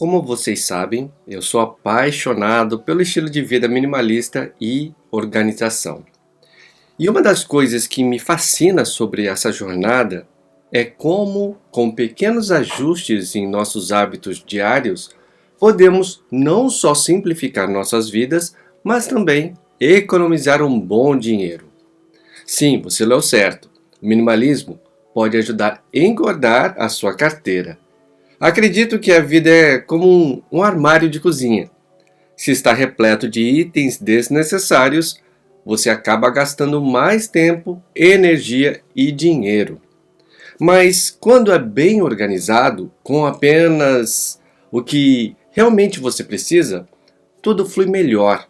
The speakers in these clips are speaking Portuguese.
Como vocês sabem, eu sou apaixonado pelo estilo de vida minimalista e organização. E uma das coisas que me fascina sobre essa jornada é como, com pequenos ajustes em nossos hábitos diários, podemos não só simplificar nossas vidas, mas também economizar um bom dinheiro. Sim, você leu certo. O minimalismo pode ajudar a engordar a sua carteira. Acredito que a vida é como um armário de cozinha. Se está repleto de itens desnecessários, você acaba gastando mais tempo, energia e dinheiro. Mas quando é bem organizado, com apenas o que realmente você precisa, tudo flui melhor.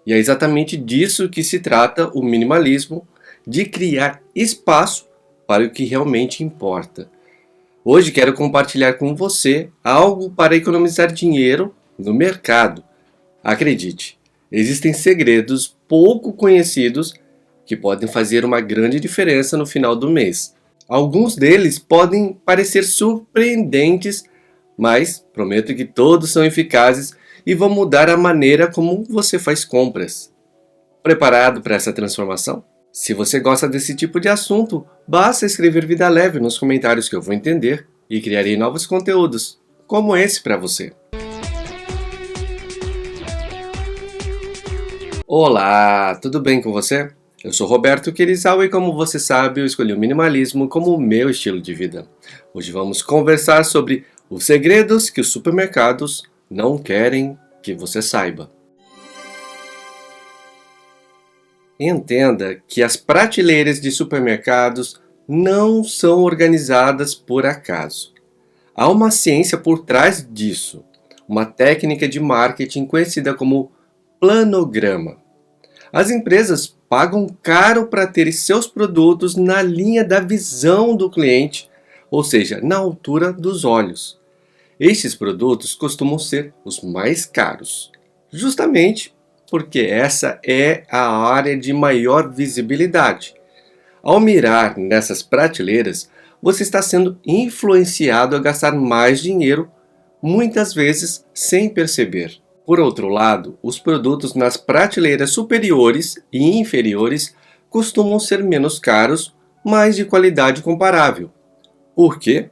E é exatamente disso que se trata o minimalismo, de criar espaço para o que realmente importa. Hoje quero compartilhar com você algo para economizar dinheiro no mercado. Acredite, existem segredos pouco conhecidos que podem fazer uma grande diferença no final do mês. Alguns deles podem parecer surpreendentes, mas prometo que todos são eficazes e vão mudar a maneira como você faz compras. Preparado para essa transformação? Se você gosta desse tipo de assunto, basta escrever Vida Leve nos comentários que eu vou entender e criarei novos conteúdos, como esse para você. Olá, tudo bem com você? Eu sou Roberto Querizal e como você sabe, eu escolhi o minimalismo como o meu estilo de vida. Hoje vamos conversar sobre os segredos que os supermercados não querem que você saiba. Entenda que as prateleiras de supermercados não são organizadas por acaso. Há uma ciência por trás disso, uma técnica de marketing conhecida como planograma. As empresas pagam caro para ter seus produtos na linha da visão do cliente, ou seja, na altura dos olhos. Estes produtos costumam ser os mais caros, justamente porque essa é a área de maior visibilidade. Ao mirar nessas prateleiras, você está sendo influenciado a gastar mais dinheiro, muitas vezes sem perceber. Por outro lado, os produtos nas prateleiras superiores e inferiores costumam ser menos caros, mas de qualidade comparável. Por quê?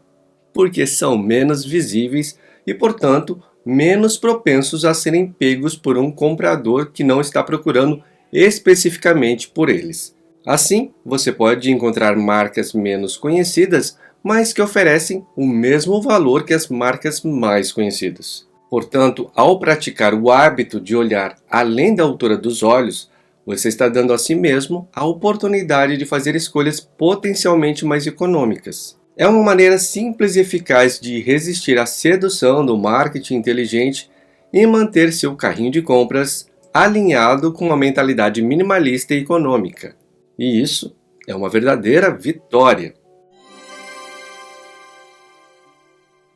Porque são menos visíveis e, portanto, menos propensos a serem pegos por um comprador que não está procurando especificamente por eles. Assim, você pode encontrar marcas menos conhecidas, mas que oferecem o mesmo valor que as marcas mais conhecidas. Portanto, ao praticar o hábito de olhar além da altura dos olhos, você está dando a si mesmo a oportunidade de fazer escolhas potencialmente mais econômicas. É uma maneira simples e eficaz de resistir à sedução do marketing inteligente e manter seu carrinho de compras alinhado com uma mentalidade minimalista e econômica. E isso é uma verdadeira vitória.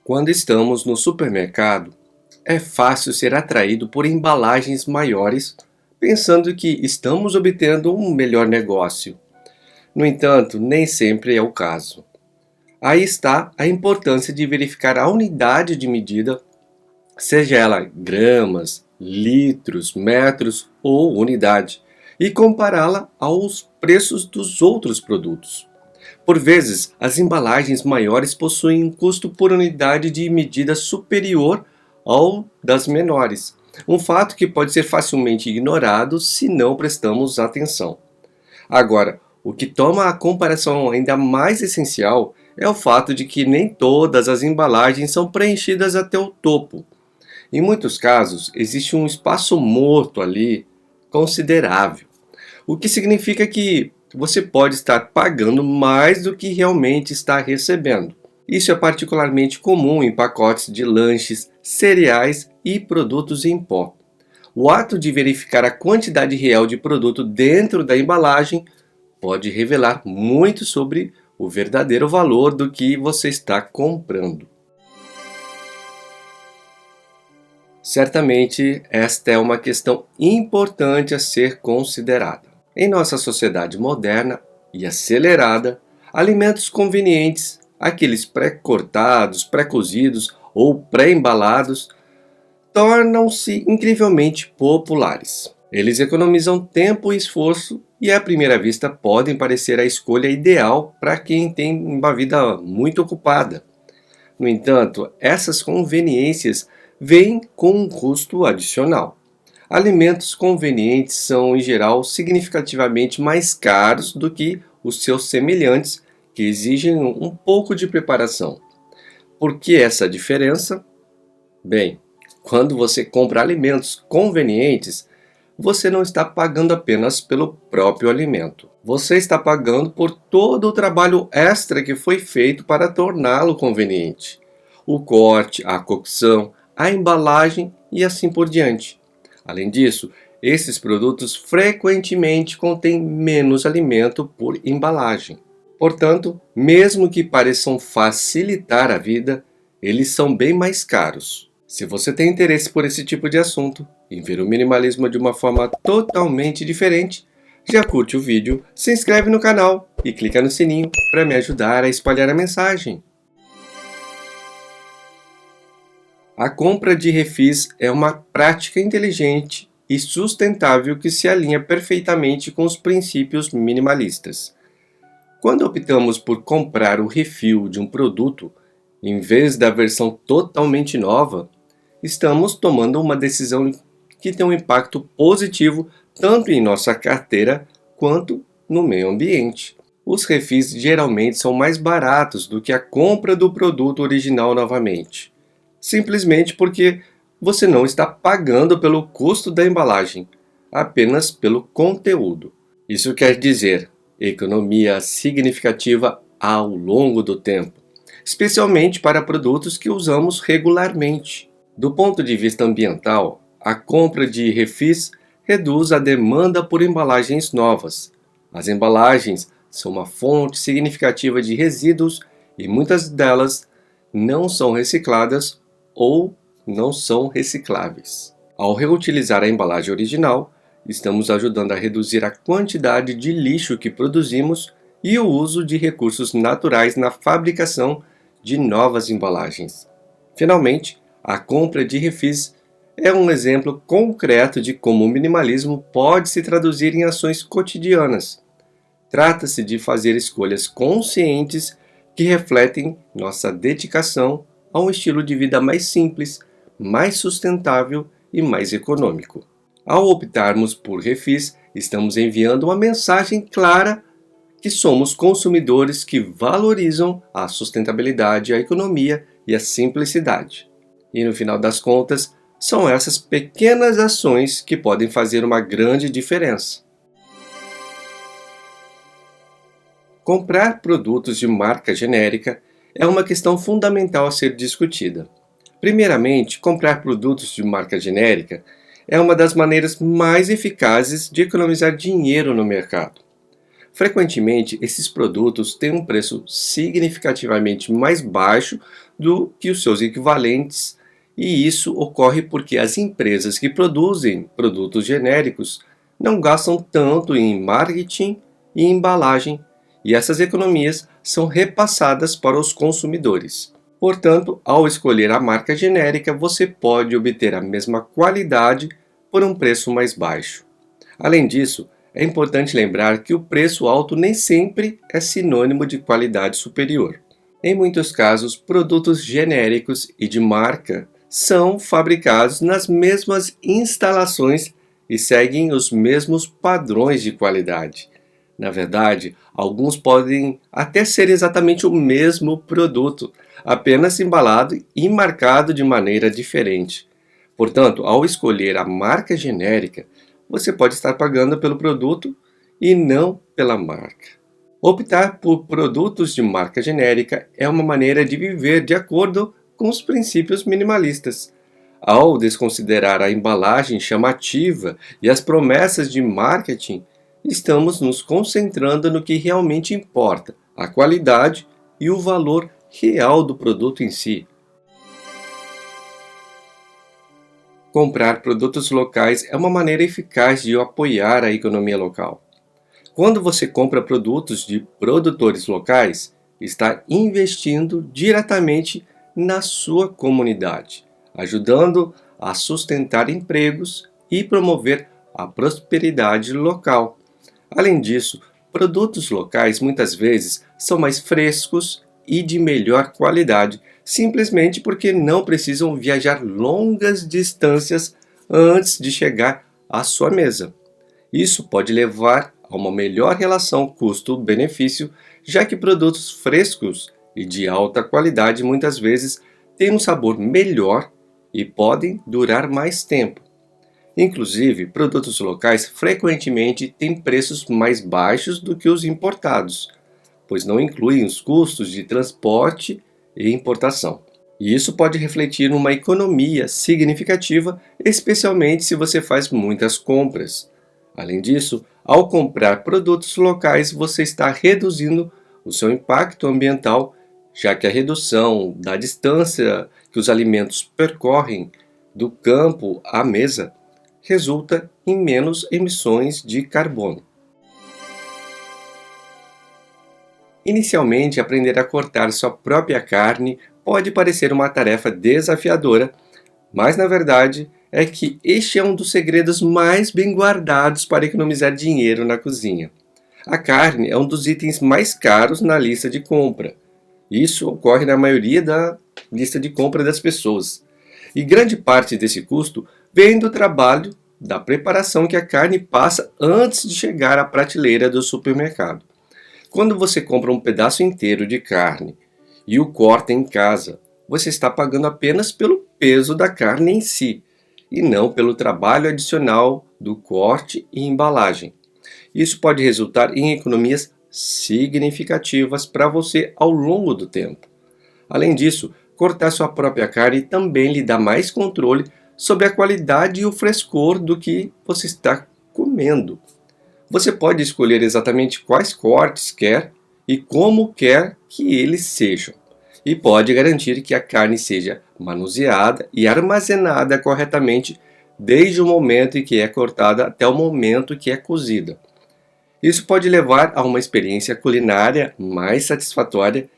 Quando estamos no supermercado, é fácil ser atraído por embalagens maiores, pensando que estamos obtendo um melhor negócio. No entanto, nem sempre é o caso. Aí está a importância de verificar a unidade de medida, seja ela gramas, litros, metros ou unidade, e compará-la aos preços dos outros produtos. Por vezes, as embalagens maiores possuem um custo por unidade de medida superior ao das menores, um fato que pode ser facilmente ignorado se não prestamos atenção. Agora, o que torna a comparação ainda mais essencial é o fato de que nem todas as embalagens são preenchidas até o topo. Em muitos casos, existe um espaço morto ali considerável, o que significa que você pode estar pagando mais do que realmente está recebendo. Isso é particularmente comum em pacotes de lanches, cereais e produtos em pó. O ato de verificar a quantidade real de produto dentro da embalagem pode revelar muito sobre o verdadeiro valor do que você está comprando. Certamente, esta é uma questão importante a ser considerada. Em nossa sociedade moderna e acelerada, alimentos convenientes, aqueles pré-cortados, pré-cozidos ou pré-embalados, tornam-se incrivelmente populares. Eles economizam tempo e esforço e, à primeira vista, podem parecer a escolha ideal para quem tem uma vida muito ocupada. No entanto, essas conveniências vêm com um custo adicional. Alimentos convenientes são, em geral, significativamente mais caros do que os seus semelhantes, que exigem um pouco de preparação. Por que essa diferença? Bem, quando você compra alimentos convenientes, você não está pagando apenas pelo próprio alimento. Você está pagando por todo o trabalho extra que foi feito para torná-lo conveniente. O corte, a cocção, a embalagem e assim por diante. Além disso, esses produtos frequentemente contêm menos alimento por embalagem. Portanto, mesmo que pareçam facilitar a vida, eles são bem mais caros. Se você tem interesse por esse tipo de assunto, em ver o minimalismo de uma forma totalmente diferente, já curte o vídeo, se inscreve no canal e clica no sininho para me ajudar a espalhar a mensagem. A compra de refis é uma prática inteligente e sustentável que se alinha perfeitamente com os princípios minimalistas. Quando optamos por comprar o refil de um produto, em vez da versão totalmente nova, estamos tomando uma decisão que tem um impacto positivo tanto em nossa carteira quanto no meio ambiente. Os refis geralmente são mais baratos do que a compra do produto original novamente, simplesmente porque você não está pagando pelo custo da embalagem, apenas pelo conteúdo. Isso quer dizer economia significativa ao longo do tempo, especialmente para produtos que usamos regularmente. Do ponto de vista ambiental, a compra de refis reduz a demanda por embalagens novas. As embalagens são uma fonte significativa de resíduos e muitas delas não são recicladas ou não são recicláveis. Ao reutilizar a embalagem original, estamos ajudando a reduzir a quantidade de lixo que produzimos e o uso de recursos naturais na fabricação de novas embalagens. Finalmente, a compra de refis é um exemplo concreto de como o minimalismo pode se traduzir em ações cotidianas. Trata-se de fazer escolhas conscientes que refletem nossa dedicação a um estilo de vida mais simples, mais sustentável e mais econômico. Ao optarmos por refis, estamos enviando uma mensagem clara que somos consumidores que valorizam a sustentabilidade, a economia e a simplicidade. E no final das contas, são essas pequenas ações que podem fazer uma grande diferença. Comprar produtos de marca genérica é uma questão fundamental a ser discutida. Primeiramente, comprar produtos de marca genérica é uma das maneiras mais eficazes de economizar dinheiro no mercado. Frequentemente, esses produtos têm um preço significativamente mais baixo do que os seus equivalentes, e isso ocorre porque as empresas que produzem produtos genéricos não gastam tanto em marketing e embalagem, e essas economias são repassadas para os consumidores. Portanto, ao escolher a marca genérica, você pode obter a mesma qualidade por um preço mais baixo. Além disso, é importante lembrar que o preço alto nem sempre é sinônimo de qualidade superior. Em muitos casos, produtos genéricos e de marca são fabricados nas mesmas instalações e seguem os mesmos padrões de qualidade. Na verdade, alguns podem até ser exatamente o mesmo produto, apenas embalado e marcado de maneira diferente. Portanto, ao escolher a marca genérica, você pode estar pagando pelo produto e não pela marca. Optar por produtos de marca genérica é uma maneira de viver de acordo com os princípios minimalistas. Ao desconsiderar a embalagem chamativa e as promessas de marketing, estamos nos concentrando no que realmente importa, a qualidade e o valor real do produto em si. Comprar produtos locais é uma maneira eficaz de apoiar a economia local. Quando você compra produtos de produtores locais, está investindo diretamente na sua comunidade, ajudando a sustentar empregos e promover a prosperidade local. Além disso, produtos locais muitas vezes são mais frescos e de melhor qualidade, simplesmente porque não precisam viajar longas distâncias antes de chegar à sua mesa. Isso pode levar a uma melhor relação custo-benefício, já que produtos frescos e de alta qualidade muitas vezes têm um sabor melhor e podem durar mais tempo. Inclusive, produtos locais frequentemente têm preços mais baixos do que os importados, pois não incluem os custos de transporte e importação. E isso pode refletir numa economia significativa, especialmente se você faz muitas compras. Além disso, ao comprar produtos locais, você está reduzindo o seu impacto ambiental, já que a redução da distância que os alimentos percorrem do campo à mesa resulta em menos emissões de carbono. Inicialmente, aprender a cortar sua própria carne pode parecer uma tarefa desafiadora, mas na verdade é que este é um dos segredos mais bem guardados para economizar dinheiro na cozinha. A carne é um dos itens mais caros na lista de compra. Isso ocorre na maioria da lista de compra das pessoas. E grande parte desse custo vem do trabalho da preparação que a carne passa antes de chegar à prateleira do supermercado. Quando você compra um pedaço inteiro de carne e o corta em casa, você está pagando apenas pelo peso da carne em si, e não pelo trabalho adicional do corte e embalagem. Isso pode resultar em economias significativas para você ao longo do tempo. Além disso, cortar sua própria carne também lhe dá mais controle sobre a qualidade e o frescor do que você está comendo. Você pode escolher exatamente quais cortes quer e como quer que eles sejam, e pode garantir que a carne seja manuseada e armazenada corretamente desde o momento em que é cortada até o momento que é cozida. Isso pode levar a uma experiência culinária mais satisfatória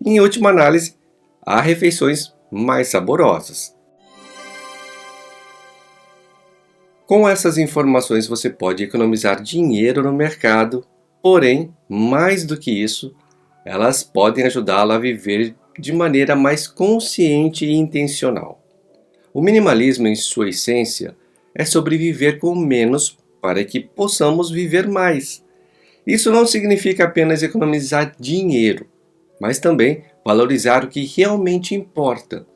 e, em última análise, a refeições mais saborosas. Com essas informações você pode economizar dinheiro no mercado, porém, mais do que isso, elas podem ajudá-lo a viver de maneira mais consciente e intencional. O minimalismo, em sua essência, é sobre viver com menos para que possamos viver mais. Isso não significa apenas economizar dinheiro, mas também valorizar o que realmente importa.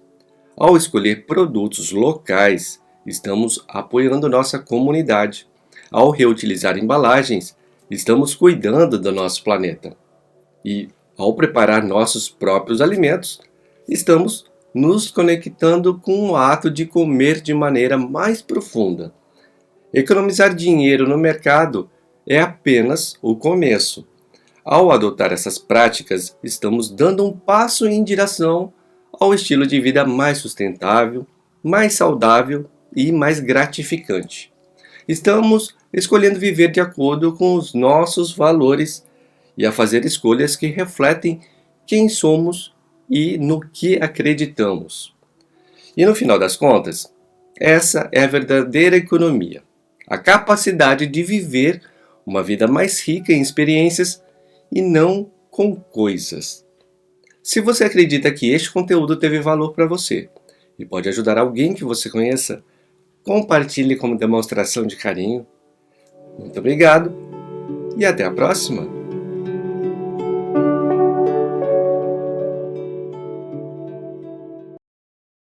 Ao escolher produtos locais, estamos apoiando nossa comunidade. Ao reutilizar embalagens, estamos cuidando do nosso planeta. E, ao preparar nossos próprios alimentos, estamos nos conectando com o ato de comer de maneira mais profunda. Economizar dinheiro no mercado é apenas o começo. Ao adotar essas práticas, estamos dando um passo em direção ao estilo de vida mais sustentável, mais saudável e mais gratificante. Estamos escolhendo viver de acordo com os nossos valores e a fazer escolhas que refletem quem somos e no que acreditamos. E no final das contas, essa é a verdadeira economia, a capacidade de viver uma vida mais rica em experiências e não com coisas. Se você acredita que este conteúdo teve valor para você e pode ajudar alguém que você conheça, compartilhe como demonstração de carinho. Muito obrigado e até a próxima!